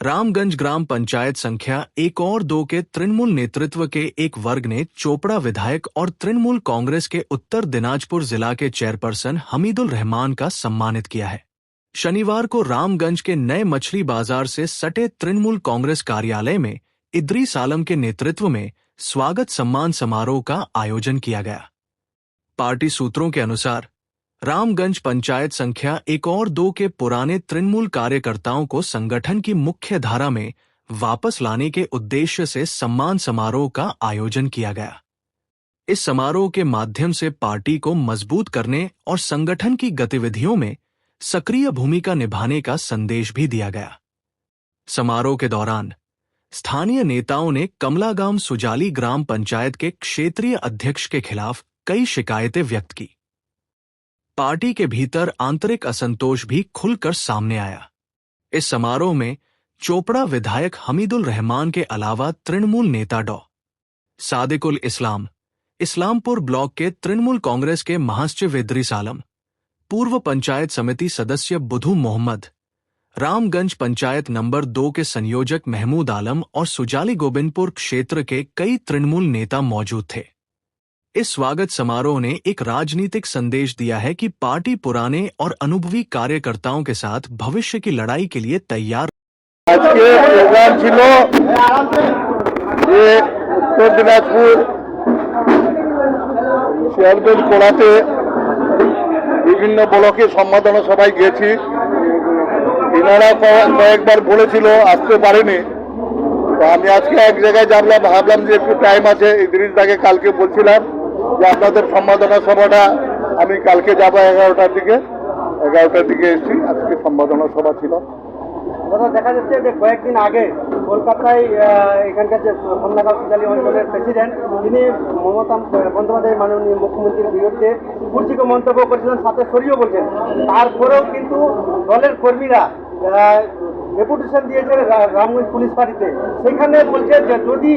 रामगंज ग्राम पंचायत संख्या 1 और 2 के तृणमूल नेतृत्व के एक वर्ग ने चोपड़ा विधायक और तृणमूल कांग्रेस के उत्तर दिनाजपुर जिला के चेयरपर्सन हमीदुल रहमान का सम्मानित किया है। शनिवार को रामगंज के नए मछली बाजार से सटे तृणमूल कांग्रेस कार्यालय में इद्रीस आलम के नेतृत्व में स्वागत सम्मान समारोह का आयोजन किया गया। पार्टी सूत्रों के अनुसार रामगंज पंचायत संख्या 1 और 2 के पुराने तृणमूल कार्यकर्ताओं को संगठन की मुख्य धारा में वापस लाने के उद्देश्य से सम्मान समारोह का आयोजन किया गया। इस समारोह के माध्यम से पार्टी को मजबूत करने और संगठन की गतिविधियों में सक्रिय भूमिका निभाने का संदेश भी दिया गया। समारोह के दौरान स्थानीय नेताओं ने कमलागाम सुजाली ग्राम पंचायत के क्षेत्रीय अध्यक्ष के खिलाफ कई शिकायतें व्यक्त की। पार्टी के भीतर आंतरिक असंतोष भी खुलकर सामने आया। इस समारोह में चोपड़ा विधायक हमीदुल रहमान के अलावा तृणमूल नेता डॉ. सादिकुल इस्लाम, इस्लामपुर ब्लॉक के तृणमूल कांग्रेस के महासचिव इद्रीस आलम, पूर्व पंचायत समिति सदस्य बुधू मोहम्मद, रामगंज पंचायत नंबर 2 के संयोजक महमूद आलम और सुजाली गोबिंदपुर क्षेत्र के कई तृणमूल नेता मौजूद थे। इस स्वागत समारोह ने एक राजनीतिक संदेश दिया है कि पार्टी पुराने और अनुभवी कार्यकर्ताओं के साथ भविष्य की लड़ाई के लिए तैयार। आज के प्रोग्राम छिलो ये उत्तर दिनाजपुर शेयरगंज कोड़ाते विभिन्न ब्लके सम्मानना सभाय गेছি। इनारा कয়েকবার বলেছিল আসতে পারেনি, তো আমি আজকে এক জায়গায় যাবলাম, ভাবলাম যে একটু টাইম আছে। ইদ্রিস দাকে কালকে বলছিলাম যে আপনাদের সম্মাননা সভাটা আমি কালকে যাব 11টার দিকে এসেছি। আজকে সম্মাননা সভা ছিল। দাদা, দেখা যাচ্ছে যে কয়েকদিন আগে কলকাতায় এখানকার যে কমলাগাঁও সুজালি অঞ্চলের প্রেসিডেন্ট তিনি মমতা বন্দ্যোপাধ্যায় মাননীয় মুখ্যমন্ত্রীর বিরুদ্ধে কুৎসিত মন্তব্য করেছিলেন, সাথে সরিয়েও বলছেন। তারপরেও কিন্তু দলের কর্মীরা ডেপুটেশন দিয়েছে রামগঞ্জ পুলিশ ফাঁড়িতে। সেখানে বলছে যে যদি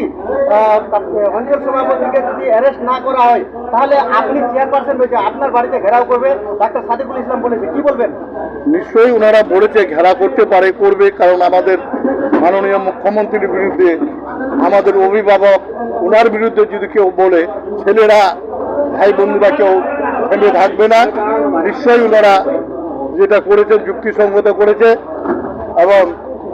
অঞ্চল সভাপতিকে যদি অ্যারেস্ট না করা হয় তাহলে আপনি চেয়ারপারসন হয়েছে আপনার বাড়িতে ঘেরাও করবে, ডাক্তার সাদিকুল ইসলাম বলেছে। কি বলবেন? নিশ্চয়ই ওনারা বলেছে ঘেরা করতে পারে, করবে, কারণ আমাদের মাননীয় মুখ্যমন্ত্রীর বিরুদ্ধে, আমাদের অভিভাবক ওনার বিরুদ্ধে যদি কেউ বলে, ছেলেরা ভাই বন্ধুরা কেউ থেমে থাকবে না। নিশ্চয়ই ওনারা যেটা করেছে যুক্তিসঙ্গত করেছে, এবং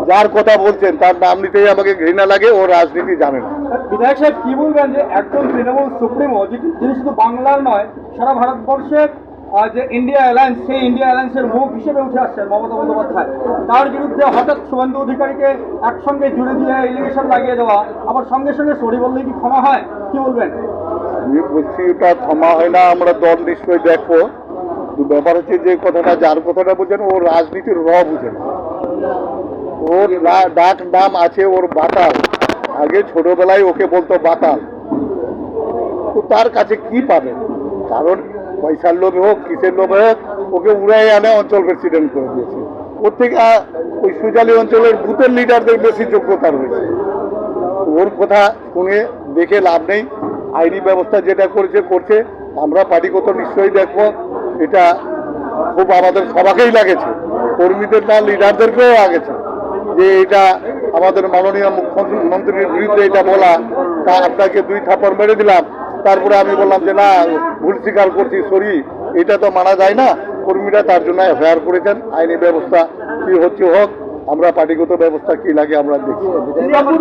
যার কথা বলছেন তার নাম নিতেই আমাকে ঘৃণা লাগে। ও রাজনীতি জানে না। বিধায়ক সাহেব, কি বলবেন যে একজন তৃণমূল সুপ্রিমো যিনি শুধু বাংলার নয় সারা ভারতবর্ষের যে ইন্ডিয়া অ্যালায়েন্স, সেই ইন্ডিয়া অ্যালায়েন্সের মুখ হিসেবে উঠে আসছেন মমতা বন্দ্যোপাধ্যায়, তার বিরুদ্ধে হঠাৎ শুভেন্দু অধিকারীকে একসঙ্গে জুড়ে দিয়ে এলিগেশন লাগিয়ে দেওয়া, আবার সঙ্গে সঙ্গে সরি বললেই কি ক্ষমা হয়? কি বলবেন? আমি বলছি ওটা ক্ষমা হয় না। আমরা দল নিশ্চয়ই দেখবো। ব্যাপার হচ্ছে যে কথাটা, যার কথাটা বলছেন ও রাজনীতির বুঝে না। ওর ডাক নাম আছে ওর বাতাল। আগে ছোটবেলায় ওকে বলতো বাতাল। তো তার কাছে কি পাবে? কারণ পয়সার লোভে হোক কিসের লোভে হোক ওকে উড়াই আনে অঞ্চল প্রেসিডেন্ট করে দিয়েছে। ওর থেকে ওই সুজালি অঞ্চলের বুথের লিডারদের বেশি যোগ্যতা রয়েছে। ওর কথা শুনে দেখে লাভ নেই। আইনি ব্যবস্থা যেটা করছে আমরা পার্টিগত নিশ্চয়ই দেখবো। এটা খুব আমাদের সবাইকেই লাগেছে, কর্মীদের না লিডারদেরকেও লাগেছে যে এটা আমাদের মাননীয় মুখ্যমন্ত্রীর বিরুদ্ধে এটা বলা। তা আপনাকে 2 থাপ্পড় মেরে দিলাম, তারপরে আমি বললাম যে না ভুল স্বীকার করছি, সরি, এটা তো মানা যায় না। কর্মীরা তার জন্য এফআইআর করেছেন। আইনি ব্যবস্থা কি হচ্ছে হোক, আমরা পার্টিগত ব্যবস্থা কি লাগে আমরা দেখি। এখন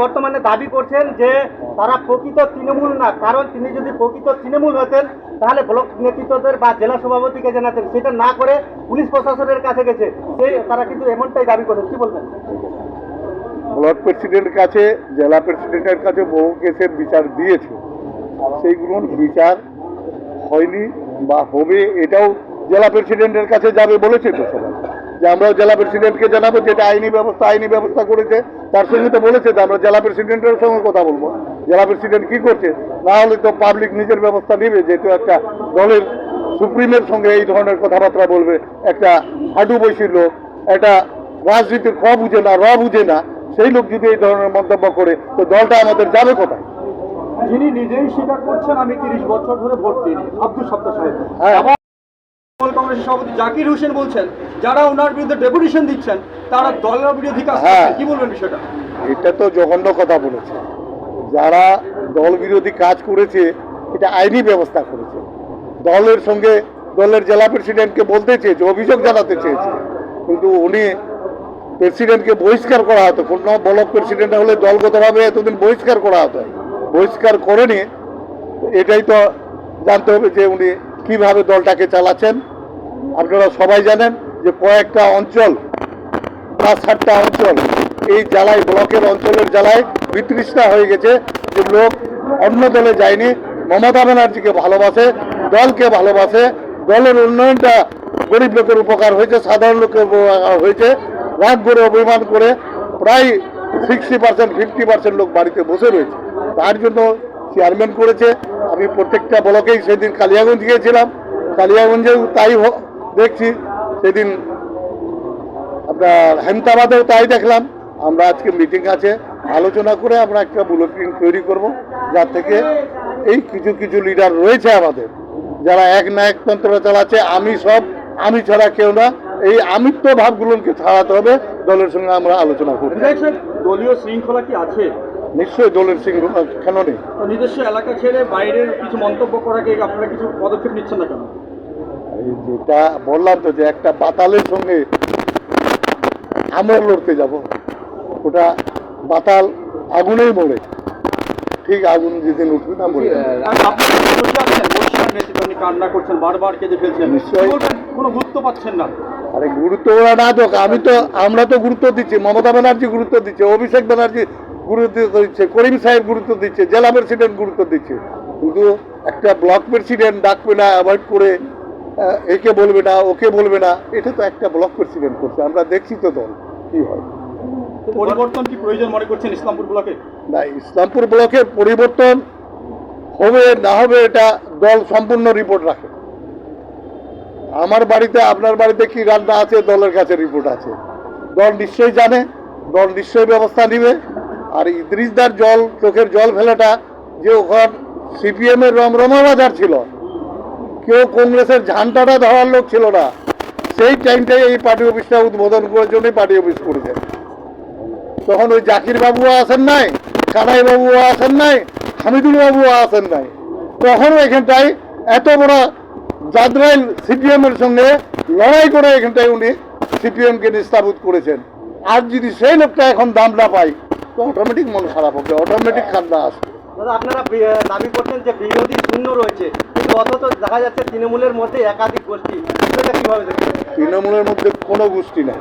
বর্তমানে দাবি করছেন যে তারা প্রকৃত তৃণমূল না, কারণ তিনি যদি প্রকৃত তৃণমূল হতেন তাহলে ব্লক নেতৃত্বদের বা জেলা সভাপতিকে জানাতেন। সেটা না করে পুলিশ প্রশাসনের কাছে গেছে, তারা কিন্তু এমনটাই দাবি করেন। কি বলবেন? ব্লক প্রেসিডেন্টের কাছে, জেলা প্রেসিডেন্টের কাছে বহু কেসের বিচার দিয়েছে, সেইগুলোর বিচার হয়নি বা হবে। এটাও জেলা প্রেসিডেন্টের কাছে যাবে বলেছে তো সবাই, যে আমরাও জেলা প্রেসিডেন্টকে জানাবো যেটা আইনি ব্যবস্থা করেছে। তার সঙ্গে তো বলেছে যে আমরা জেলা প্রেসিডেন্টের সঙ্গে কথা বলবো, জেলা প্রেসিডেন্ট কি করছে। না হলে তো পাবলিক নিজের ব্যবস্থা নেবে, যেহেতু একটা দলের সুপ্রিমের সঙ্গে এই ধরনের কথাবার্তা বলবে একটা হাঁটু বৈশী লোক, একটা রাজনীতির বুঝে না, সেই লোক যদি এই ধরনের মন্তব্য করে তো দলটা আমাদের যাবে কোথায়? যিনি নিজেই স্বীকার করছেন আমি 30 বছর ধরে ভোট দিইনি, আব্দুল সত্তার সাহেব। তৃণমূল কংগ্রেসের সভাপতি জাকির হোসেন বলছেন যারা ওনার বিরুদ্ধে ডেপুটেশন দিচ্ছেন তারা দলের বিরোধী কাজ হ্যাঁ। করছে। কি বলবেন বিষয়টা? এটা তো জঘন্য কথা বলেছে। যারা দল বিরোধী কাজ করেছে এটা আইনি ব্যবস্থা করেছে। দলের সঙ্গে দলের জেলা প্রেসিডেন্টকে বলতে চেয়েছে, অভিযোগ জানাতে চেয়েছে, কিন্তু উনি প্রেসিডেন্টকে বহিষ্কার করা হতো। কোনো ব্লক প্রেসিডেন্ট হলে দলগতভাবে এতদিন বহিষ্কার করা হতো, বহিষ্কার করেনি। এটাই তো জানতে হবে যে উনি কিভাবে দলটাকে চালাচ্ছেন। আপনারা সবাই জানেন যে কয়েকটা অঞ্চল, 5-7টা অঞ্চল এই জেলায়, ব্লকের অঞ্চলের জেলায় বিতৃষ্ণা হয়ে গেছে, যে লোক অন্য দলে যায়নি, মমতা ব্যানার্জিকে ভালোবাসে, দলকে ভালোবাসে, দলের উন্নয়নটা গরিব লোকের উপকার হয়েছে, সাধারণ লোকের উপকার হয়েছে। রাগ করে অভিমান করে প্রায় 60% 50% লোক বাড়িতে বসে রয়েছে। তার জন্য চেয়ারম্যান করেছে। আমি প্রত্যেকটা ব্লকেই সেদিন কালিয়াগঞ্জ গিয়েছিলাম, কালিয়াগঞ্জেও তাই দেখছি, সেদিন আপনার হেমতাবাদেও তাই দেখলাম। আমরা আজকে মিটিং আছে, আলোচনা করে আমরা একটা ব্লুপ্রিন্ট তৈরি করব, যার থেকে এই কিছু কিছু লিডার রয়েছে আমাদের যারা এক নায়কতন্ত্র চালাচ্ছে, আমি ছাড়া কেউ না, এই আমিত্ব ভাবগুলোকে ছাড়াতে হবে। দলের সঙ্গে আমরা আলোচনা করব। দলীয় শৃঙ্খলা কি আছে? নিশ্চয়ই দলের শৃঙ্খলা কেন নেই? তো নিজস্ব এলাকা ছেড়ে বাইরের কিছু মন্তব্য করাকে আপনারা কিছু পদক্ষেপ নিচ্ছেন না কেন? এই যেটা বললাম তো, যে একটা বাতালের সঙ্গে আমরা লড়তে যাব, ওটা বাতাল আগুনেই মরে, ঠিক আগুন যেদিন উঠবে না মরে যাবে। আপনি বর্ষিয়ার নেতৃত্ব আপনি কান্না করছেন, বারবার কেঁদে ফেলছেন, নিশ্চয়ই। কি বলবেন? কোনো গুরুত্ব পাচ্ছেন না? আরে গুরুত্ব ওরা না দোক, আমরা তো গুরুত্ব দিচ্ছি, মমতা ব্যানার্জি গুরুত্ব দিচ্ছে, অভিষেক ব্যানার্জি গুরুত্ব দিচ্ছে, করিম সাহেব গুরুত্ব দিচ্ছে, জেলা প্রেসিডেন্ট গুরুত্ব দিচ্ছে, কিন্তু একটা ব্লক প্রেসিডেন্ট ডাকবে না, অ্যাভয়েড করে একে বলবে না, ওকে বলবে না, এটা তো একটা ব্লক প্রেসিডেন্ট করছে। আমরা দেখছি তো দল কি হয়। পরিবর্তন কি প্রয়োজন মনে করছেন ইসলামপুর ব্লকে? না, ইসলামপুর ব্লকের পরিবর্তন হবে না হবে এটা দল সম্পূর্ণ রিপোর্ট রাখে। আমার বাড়িতে, আপনার বাড়িতে কি রান্না আছে, দলের কাছে রিপোর্ট আছে। দল নিশ্চয়ই জানে, দল নিশ্চয়ই ব্যবস্থা নিবে। আর ইদ্রিসদার চোখের জল ফেলাটা, যে ওখান সিপিএম এর রমরমা বাজার ছিল, কেউ কংগ্রেসের ঝান্ডাটা ধরার লোক ছিল না, সেই টাইমটাই এই পার্টি অফিসটা উদ্বোধন করার জন্যই পার্টি অফিস করেছে। তখন ওই জাকির বাবুও আসেন নাই, কানাই বাবুও আসেন নাই, হামিদুল বাবুও আসেন নাই। তখনও এখানটায় এত বড় জাদ্রাইল সিপিএম এর সঙ্গে লড়াই করে এখানটায় উনি সিপিএমকে নিস্তাবুত করেছেন। আর যদি সেই লোকটা এখন দাম না পায়, তো অটোমেটিক মন খারাপ হবে, অটোমেটিক কান্না আসবে। দাদা, আপনারা দাবি করছেন যে বিরোধী শূন্য রয়েছে, কিন্তু অথচ দেখা যাচ্ছে তৃণমূলের মধ্যে একাধিক গোষ্ঠী, সেটা কিভাবে দেখছেন? তৃণমূলের মধ্যে কোনো গোষ্ঠী নাই,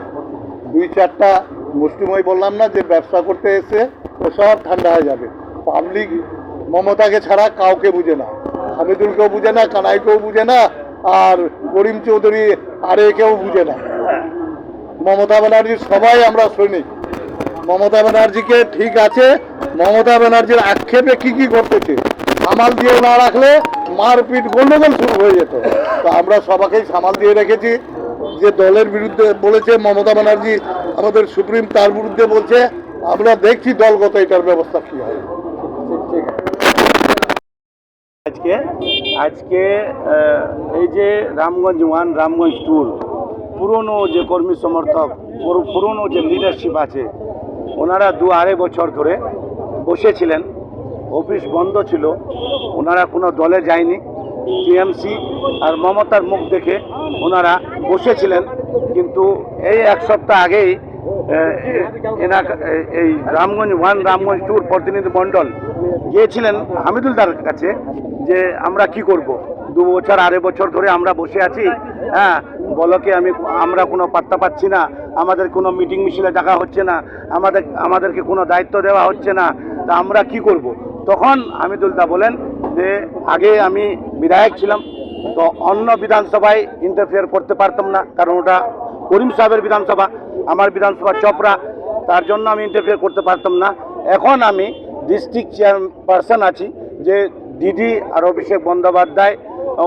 2-4টা মুষ্টিময় বললাম না, যে ব্যবসা করতে এসে ও সব ঠান্ডা হয়ে যাবে। পাবলিক মমতাকে ছাড়া কাউকে বুঝে না, হামিদুলকেও বুঝে না, কানাইকেও বুঝে না, আর করিম চৌধুরী আর একেও বুঝে না। মমতা ব্যানার্জির সবাই আমরা সৈনিক। মমতা ব্যানার্জিকে ঠিক আছে, মমতা ব্যানার্জির আক্ষেপে কি করতেছে, সামাল দিয়ে না রাখলে মারপিট গন্ডগোল শুরু হয়ে যেত। তো আমরা সবাইকেই সামাল দিয়ে রেখেছি। যে দলের বিরুদ্ধে বলেছে মমতা ব্যানার্জি আমাদের সুপ্রিম, তার বিরুদ্ধে বলছে, আমরা দেখছি দলগত এটার ব্যবস্থা কি হয়। আজকে এই যে রামগঞ্জ 1, রামগঞ্জ 2 পুরনো যে কর্মী সমর্থক, পুরনো যে লিডারশিপ আছে, ওনারা 2-2.5 বছর ধরে বসেছিলেন, অফিস বন্ধ ছিল, ওনারা কোনো দলে যায়নি। টিএমসি আর মমতার মুখ দেখে ওনারা বসেছিলেন, কিন্তু এই 1 সপ্তাহ আগেই এই রামগঞ্জ 1, রামগঞ্জ 2 প্রতিনিধি মণ্ডল গিয়েছিলেন হামিদুলদার কাছে, যে আমরা কি করব, 2-2.5 বছর ধরে আমরা বসে আছি, হ্যাঁ বলকে আমরা কোনো পাত্তা পাচ্ছি না, আমাদের কোনো মিটিং মিছিলে ডাকা হচ্ছে না, আমাদেরকে কোনো দায়িত্ব দেওয়া হচ্ছে না, তা আমরা কি করব। তখন হামিদুলদা বলেন যে আগে আমি বিধায়ক ছিলাম, তো অন্য বিধানসভায় ইন্টারফেয়ার করতে পারতাম না, কারণ ওটা করিম সাহেবের বিধানসভা, আমার বিধানসভা চপড়া, তার জন্য আমি ইন্টারফেয়ার করতে পারতাম না। এখন আমি ডিস্ট্রিক্ট চেয়ারপারসন আছি, যে দিদি আর অভিষেক বন্দ্যোপাধ্যায়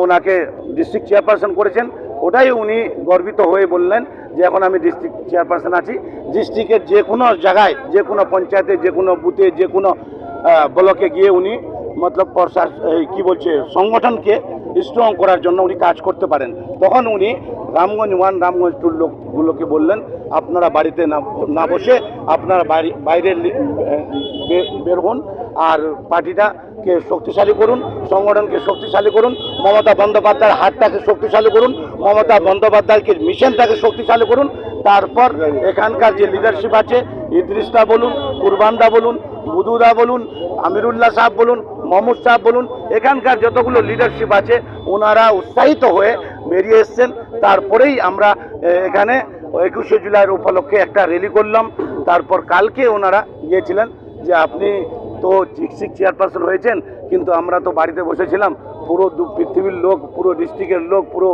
ওনাকে ডিস্ট্রিক্ট চেয়ারপারসন করেছেন, ওটাই উনি গর্বিত হয়ে বললেন যে এখন আমি ডিস্ট্রিক্ট চেয়ারপারসন আছি। ডিস্ট্রিক্টের যে কোনো জায়গায়, যে কোনো পঞ্চায়েতে, যে কোনো বুথে, যে কোনো ব্লকে গিয়ে উনি মতলব সংগঠনকে স্ট্রং করার জন্য উনি কাজ করতে পারেন। তখন উনি রামগঞ্জ 1 রামগঞ্জ 2 লোকগুলোকে বললেন, আপনারা বাড়িতে না বসে আপনারা বাইরে বের হন আর পার্টিটাকে শক্তিশালী করুন, সংগঠনকে শক্তিশালী করুন, মমতা বন্দ্যোপাধ্যায়ের হাতটাকে শক্তিশালী করুন, মমতা বন্দ্যোপাধ্যায়কে মিশনটাকে শক্তিশালী করুন। তারপর এখানকার যে লিডারশিপ আছে, ইদ্রিসদা বলুন, কুরবানদা বলুন, বুধুদা বলুন, আমিরুল্লাহ সাহেব বলুন, মোহাম্মদ সাহেব বলুন, এখানকার যতগুলো লিডারশিপ আছে ওনারা উৎসাহিত হয়ে বেরিয়ে এসছেন। তারপরেই আমরা এখানে 21শে জুলাইয়ের উপলক্ষে একটা র্যালি করলাম। তারপর কালকে ওনারা গিয়েছিলেন যে আপনি তো ডিস্ট্রিক্ট চেয়ারপারসন হয়েছেন, কিন্তু আমরা তো বাড়িতে বসেছিলাম, পুরো পৃথিবীর লোক, পুরো ডিস্ট্রিক্টের লোক, পুরো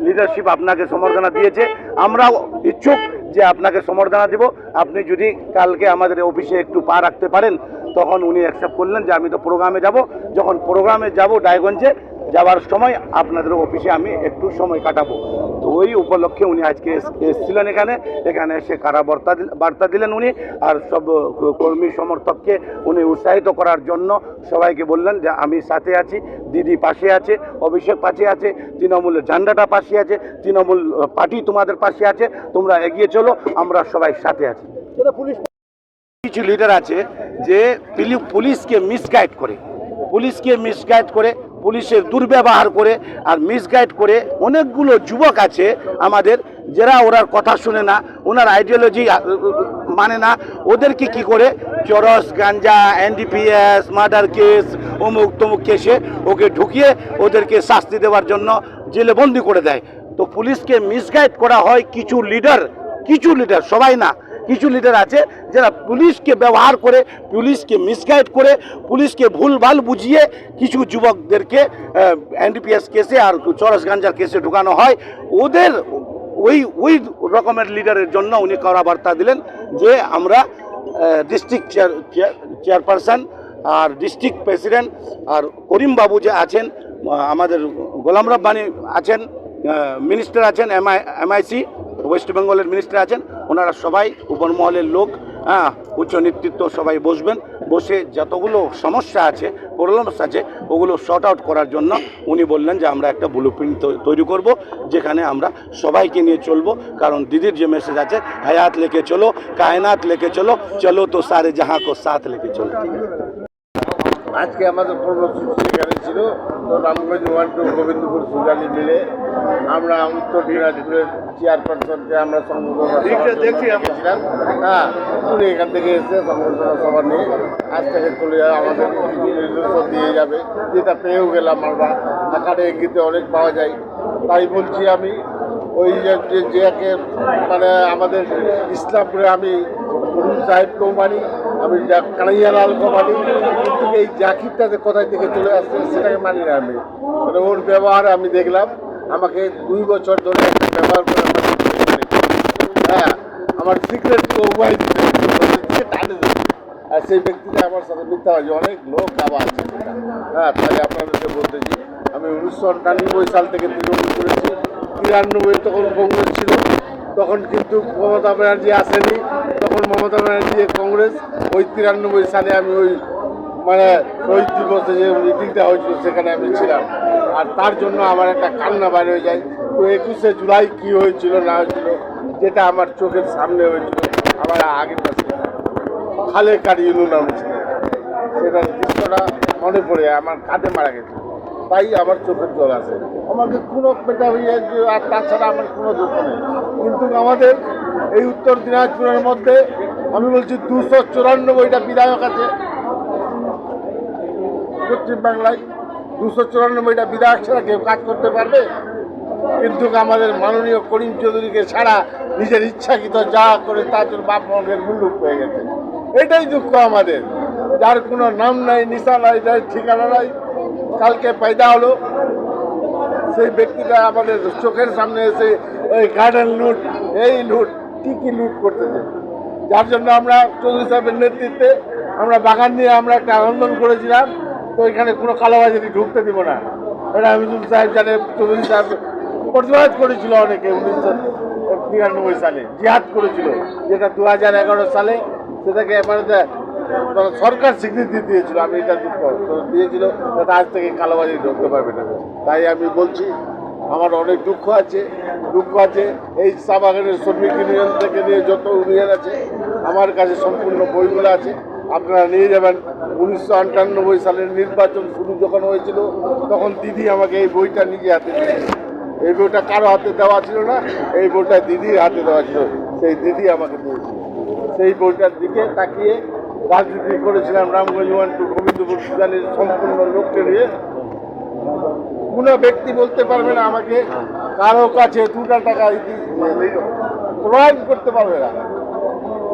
লিডারশিপ আপনাকে সম্বর্ধনা দিয়েছে, আমরাও ইচ্ছুক যে আপনাকে সম্বর্ধনা দেব, আপনি যদি কালকে আমাদের অফিসে একটু পা রাখতে পারেন। তখন উনি অ্যাকসেপ্ট করলেন যে আমি তো প্রোগ্রামে যাব, যখন প্রোগ্রামে যাব ডায়গঞ্জে যাওয়ার সময় আপনাদের অফিসে আমি একটু সময় কাটাবো। তো ওই উপলক্ষে উনি আজকে এসেছিলেন এখানে এসে কারা বার্তা দিলেন উনি, আর সব কর্মী সমর্থককে উনি উৎসাহিত করার জন্য সবাইকে বললেন যে আমি সাথে আছি, দিদি পাশে আছে, অভিষেক পাশে আছে, তৃণমূলের ঝান্ডাটা পাশে আছে, তৃণমূল পার্টি তোমাদের পাশে আছে, তোমরা এগিয়ে চলো, আমরা সবাই সাথে আছি। কিছু লিডার আছে যে পুলিশকে মিসগাইড করে, পুলিশের দুর্ব্যবহার করে আর মিসগাইড করে। অনেকগুলো যুবক আছে আমাদের যারা ওনার কথা শুনে না, ওনার আইডিওলজি মানে না, ওদেরকে কি করে চরস, গাঞ্জা, NDPS, মার্ডার কেস, অমুক তমুক কেসে ওকে ঢুকিয়ে ওদেরকে শাস্তি দেওয়ার জন্য জেলে বন্দি করে দেয়। তো পুলিশকে মিসগাইড করা হয় কিছু লিডার, সবাই না, কিছু লিডার আছে যারা পুলিশকে ব্যবহার করে, পুলিশকে মিসগাইড করে, পুলিশকে ভুলভাল বুঝিয়ে কিছু যুবকদেরকে NDPS কেসে আর চরস গাঞ্জার কেসে ঢুকানো হয়। ওদের ওই রকমের লিডারের জন্য উনি কড়া বার্তা দিলেন যে আমরা ডিস্ট্রিক্ট চেয়ারপারসন আর ডিস্ট্রিক্ট প্রেসিডেন্ট আর করিম বাবু যে আছেন, আমাদের গোলাম রব্বানী আছেন, মিনিস্টার আছেন, MIC ওয়েস্ট বেঙ্গলের মিনিস্টার আছেন, ওনারা সবাই উপরমহলের লোক, উচ্চ নেতৃত্ব সবাই বসে যতগুলো সমস্যা আছে, প্রবলেমস আছে, ওগুলো শর্ট আউট করার জন্য উনি বললেন যে আমরা একটা ব্লুপ্রিন্ট তৈরি করব, যেখানে আমরা সবাইকে নিয়ে চলবো। কারণ দিদির যে মেসেজ আছে, হায়াত লেকে চলো, কায়নাত লেকে চলো, চলো তো সারে জাহাঁ কো সাথ লেকে চলো। আজকে আমাদের কর্মসূচি এখানে ছিল, তো রামগঞ্জ 1 টু গোবিন্দপুর সুজালি মিলে আমরা উত্তর দিনাজপুরের চেয়ারপারসনকে আমরা সংবর্ধনা দেখছিলাম। উনি এখান থেকে এসে সংবর্ধনা সভা নিয়ে আজ থেকে চলে যাবে, আমাদের কিছু নির্দেশ দিয়ে যাবে, যেটা পেয়েও গেলাম আমরা। আকারে এগিয়ে অনেক পাওয়া যায়, তাই বলছি আমি ওই যে মানে আমাদের ইসলামপুরে আমি গুরু সাহেবকেও মানি, আমি কানাইয়ালালকেও মানি, কিন্তু এই জাকিরটাতে কোথায় থেকে চলে আসছে সেটাকে মানি না আমি। মানে ওর ব্যবহার আমি দেখলাম, আমাকে 2 বছর ধরে একটা ব্যবহার করে আমার সিক্রেট উপায় টানে দেবে, আর সেই ব্যক্তিটা আমার সাথে মিথ্যাবাজি অনেক লোক আবার আছে। তাহলে আপনাদেরকে বলতে চাই, আমি 1998 সাল থেকে তৃণমূল করেছি, 93 তখন কংগ্রেস ছিল, তখন কিন্তু মমতা ব্যানার্জি আসেনি, তখন মমতা ব্যানার্জি কংগ্রেস। ওই 93 সালে আমি ওই মানে শহীদ দিবসে যে মিটিংটা হয়েছিল সেখানে আমি ছিলাম, আর তার জন্য আমার একটা কান্না বার হয়ে যায়। তো 21শে জুলাই কী হয়েছিল না হয়েছিল, যেটা আমার চোখের সামনে হয়েছিল, আমার আগের পাশে খালে কাটিয়ে নাম ছিল, সেটার দৃশ্যটা মনে পড়ে আমার কাঁধে মারা গেছে, তাই আমার চোখের জল আসে। আমাকে কোনো পেটা হয়ে, আর তাছাড়া আমার কোনো দুঃখ নেই। কিন্তু আমাদের এই উত্তর দিনাজপুরের মধ্যে আমি বলছি 294টা বিধায়ক আছে পশ্চিমবাংলায়, 294টা বিধায়ক ছাড়া কেউ কাজ করতে পারবে? কিন্তু আমাদের মাননীয় করিম চৌধুরীকে ছাড়া নিজের ইচ্ছাকৃত যা করে তার জন্য বাপ মগের মুল্লুক হয়ে গেছে। এটাই দুঃখ আমাদের, যার কোনো নাম নাই, নিশা নাই, যার ঠিকানা নাই, কালকে পয়দা হলো সেই ব্যক্তিটা আমাদের চোখের সামনে এসে ওই গার্ডেন লুট, এই লুট, কী লুট করতেছে। যার জন্য আমরা চৌধুরী সাহেবের নেতৃত্বে আমরা বাগান নিয়ে আমরা একটা আন্দোলন করেছিলাম, তো এখানে কোনো কালোবাজারি ঢুকতে দিব না। এটা হামিদুল সাহেব জানে, চৌধুরী সাহেব প্রতিবাদ করেছিল অনেকে 1993 সালে, জিহাদ করেছিল, যেটা 2011 সালে সেটাকে এবারে মানে সরকার স্বীকৃতি দিয়েছিল, আমি এটা দুঃখ দিয়েছিল যাতে আজ থেকে কালোবাজি ঢুকতে পারবে না। তাই আমি বলছি আমার অনেক দুঃখ আছে এই চা বাগানের শ্রমিক ইউনিয়ন থেকে নিয়ে যত ইউনিয়ন আছে আমার কাছে সম্পূর্ণ বইগুলো আছে, আপনারা নিয়ে যাবেন। 1998 সালের নির্বাচন শুরু যখন হয়েছিল তখন দিদি আমাকে এই বইটা নিজে হাতে দিয়েছিল। এই বইটা কারো হাতে দেওয়া ছিল না, এই বইটা দিদির হাতে দেওয়া ছিল, সেই দিদি আমাকে দিয়েছিল। সেই বইটার দিকে তাকিয়ে রাজনীতি করেছিলাম রামগঞ্জ 1 টু গোবিন্দপুর সুজালির সম্পূর্ণ লোককে নিয়ে। কোনো ব্যক্তি বলতে পারবে না আমাকে কারো কাছে 2টা টাকা প্রমাণ করতে পারবে না।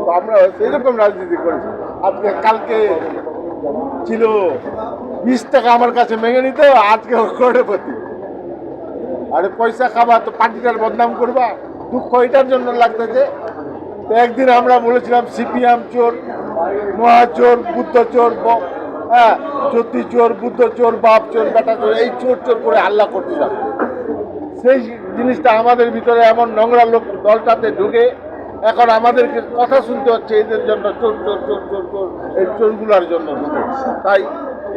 তো আমরা সেই রকম রাজনীতি করেছি। আজকে কালকে ছিল 20 টাকা আমার কাছে মেনে নিত, আজকে করোড়পতি। আরে পয়সা খাবা তো পার্টিটার বদনাম করবা, দুঃখ এটার জন্য লাগতেছে। তো একদিন আমরা বলেছিলাম সিপিএম চোর, মহাচোর, বুদ্ধ চোর, হ্যাঁ জ্যোতি চোর, বুদ্ধ চোর, বাপ চোর, বেটা চোর, এই চোর চোর করে হাল্লা করছিলাম। সেই জিনিসটা আমাদের ভিতরে এমন নোংরা লোক দলটাতে ঢুকে এখন আমাদেরকে কথা শুনতে হচ্ছে এদের জন্য, চোর চোর চোর চোর চোর, এই চোরগুলোর জন্য। তাই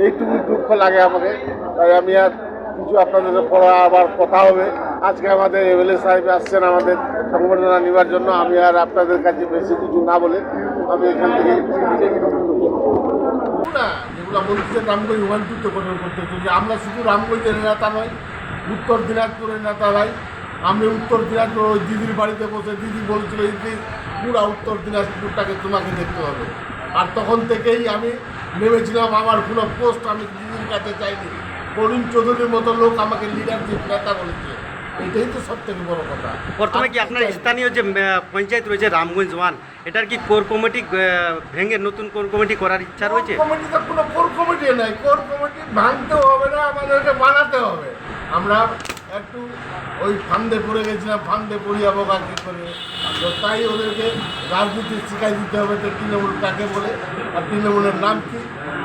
এইটুকু দুঃখ লাগে আমাকে। তাই আমি আর কিছু আপনাদের পড়া আবার কথা হবে। আজকে আমাদের এমএলএ সাহেব আসছেন আমাদের সংবর্ধনা নেওয়ার জন্য। আমি আর আপনাদের কাছে বেশি কিছু না বলে আমি এখান থেকে না যেগুলো বলছে রামগঞ্জ 1 2 তে গঠন করতে হচ্ছে যে আমরা শুধু রামগঞ্জের নেতা নয়, উত্তর দিনাজপুরের নেতা নয়। আমি উত্তর দিনাজপুর ওই দিদির বাড়িতে বসে দিদি বলছিল যে পুরা উত্তর দিনাজপুরটাকে তোমাকে দেখতে হবে। আর তখন থেকেই আমি নেমেছিলাম, আমার কোনো পোস্ট আমি দিদির কাছে চাইনি। করুণ চৌধুরীর মতো লোক আমাকে লিডারশিপ নেতা বলেছে, এটাই তো সব থেকে বড় কথা। প্রথমে কি আপনার স্থানীয় যে পঞ্চায়েত রয়েছে রামগঞ্জ 1, এটার কি কোর কমিটি ভেঙে নতুন কোর কমিটি করার ইচ্ছা রয়েছে? কমিটিতে কোনো কোর কমিটি নাই, কোর কমিটি ভাঙতেও হবে না, আমাদেরকে বানাতে হবে। আমরা একটু ওই ফান্দে পড়ে গেছিলাম, ফান্দে পড়ি যাবো কাকে করে। তো তাই ওদেরকে রাজনীতি শিখাই দিতে হবে যে তৃণমূল কাকে বলে, আর তৃণমূলের নাম কি,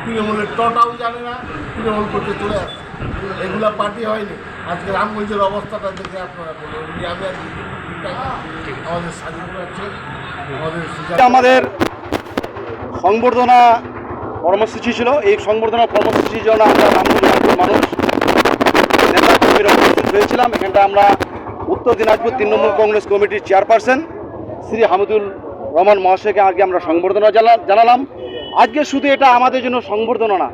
তৃণমূলের টটাও জানে না, তৃণমূল করতে চলে আসছে। এগুলা পার্টি হয়নি। আজকে রামগঞ্জের অবস্থাটা দেখে আপনারা বলুন যে আমি আর আমাদের স্বাধীনতা আছে, আমাদের সংবর্ধনা কর্মসূচি ছিল। এই সংবর্ধনা কর্মসূচির জন্য আমরা রামগঞ্জ মানুষ নেতা কর্মীরা উপস্থিত হয়েছিলাম। এখানটা আমরা উত্তর দিনাজপুর তৃণমূল কংগ্রেস কমিটির চেয়ারপারসন শ্রী হামিদুল রহমান মহাশয়কে আজকে আমরা সংবর্ধনা জানালাম। আজকে শুধু এটা আমাদের জন্য সংবর্ধনা না,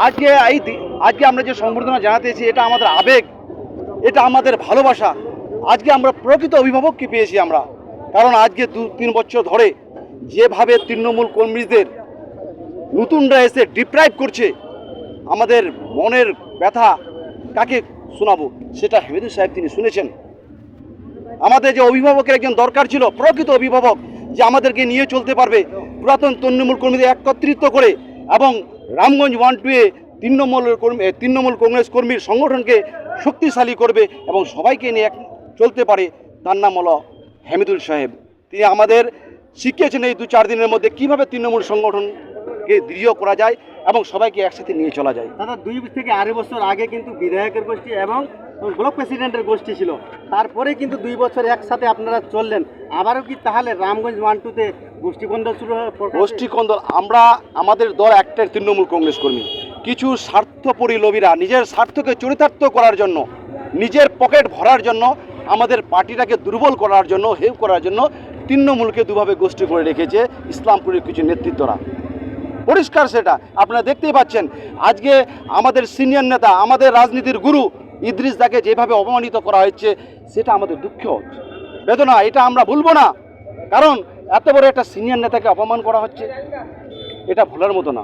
আজকে আমরা যে সংবর্ধনা জানাতে এসেছি এটা আমাদের আবেগ, এটা আমাদের ভালোবাসা। আজকে আমরা প্রকৃত অভিভাবককে পেয়েছি আমরা, কারণ আজকে 2-3 বছর ধরে যেভাবে তৃণমূল কর্মীদের নতুনরা এসে ডিপ্রাইভ করছে, আমাদের মনের ব্যথা কাকে শোনাবো, সেটা হামিদুল সাহেব তিনি শুনেছেন। আমাদের যে অভিভাবকের একজন দরকার ছিল, প্রকৃত অভিভাবক যে আমাদেরকে নিয়ে চলতে পারবে, পুরাতন তৃণমূল কর্মীদের একত্রিত করে এবং রামগঞ্জ 1 2 তৃণমূল কংগ্রেস কর্মীর সংগঠনকে শক্তিশালী করবে এবং সবাইকে নিয়ে চলতে পারে, তার নাম হলো হামিদুল সাহেব। তিনি আমাদের শিখিয়েছেন এই 2-4 দিনের মধ্যে কীভাবে তৃণমূল সংগঠনকে দৃঢ় করা যায় এবং সবাইকে একসাথে নিয়ে চলা যায়। দাদা 2 থেকে 2.5 বছর আগে কিন্তু বিধায়কের গোষ্ঠী এবং ব্লক প্রেসিডেন্টের গোষ্ঠী ছিল, তারপরে কিন্তু 2 বছর একসাথে আপনারা চললেন। আবারও কি তাহলে রামগঞ্জ 1 2 তে গোষ্ঠীকন্দল শুরু? গোষ্ঠীকন্দল, আমরা আমাদের দল একটাই তৃণমূল কংগ্রেস কর্মী। কিছু স্বার্থপরী লোভীরা নিজের স্বার্থকে চরিতার্থ করার জন্য, নিজের পকেট ভরার জন্য, আমাদের পার্টিটাকে দুর্বল করার জন্য, হেয় করার জন্য তৃণমূলকে দুভাবে গোষ্ঠী করে রেখেছে ইসলামপুরের কিছু নেতৃত্বরা। পরিষ্কার সেটা আপনারা দেখতেই পাচ্ছেন। আজকে আমাদের সিনিয়র নেতা, আমাদের রাজনীতির গুরু ইদ্রিস দাকে যেভাবে অপমানিত করা হচ্ছে, সেটা আমাদের দুঃখ, বেদনা, এটা আমরা ভুলবো না। কারণ এত বড় একটা সিনিয়র নেতাকে অপমান করা হচ্ছে, এটা ভুলার মতো না।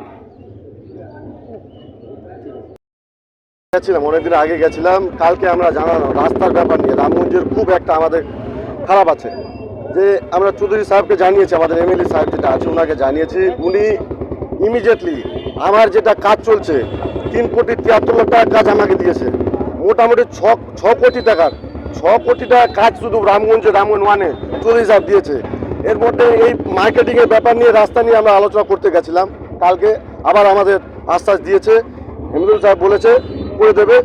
গেছিলাম অনেকদিন আগে গেছিলাম, কালকে আমরা জানানো রাস্তার ব্যাপার নিয়ে রামগঞ্জের খুব একটা আমাদের খারাপ আছে, যে আমরা চৌধুরী সাহেবকে জানিয়েছি, আমাদের এমএলএ সাহেব যেটা আছে ওনাকে জানিয়েছি। উনি ইমিডিয়েটলি আমার যেটা কাজ চলছে 3 কোটি 73 লাখ টাকার কাজ আমাকে দিয়েছে। মোটামুটি 6 কোটি টাকার 6 কোটি টাকার কাজ শুধু রামগঞ্জ 1-এ চৌধুরী সাহেব দিয়েছে। এর মধ্যে এই মার্কেটিংয়ের ব্যাপার নিয়ে, রাস্তা নিয়ে আমরা আলোচনা করতে গেছিলাম। কালকে আবার আমাদের আশ্বাস দিয়েছে, হামিদুল সাহেব বলেছে করে দেবে।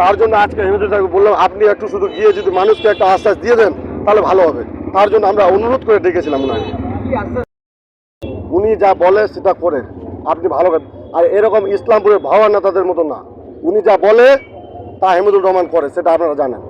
তার জন্য আজকে হামিদুল সাহেবকে বললাম আপনি একটু শুধু গিয়ে যদি মানুষকে একটা আশ্বাস দিয়ে দেন তাহলে ভালো হবে। তার জন্য আমরা অনুরোধ করে ডেকেছিলাম ওনাকে। উনি যা বলে সেটা করে, আপনি ভালো করেন। আর এরকম ইসলামপুরের ভাওয়ার নেতাদের মতো না, উনি যা বলে তা হামিদুর রহমান করে, সেটা আপনারা জানেন।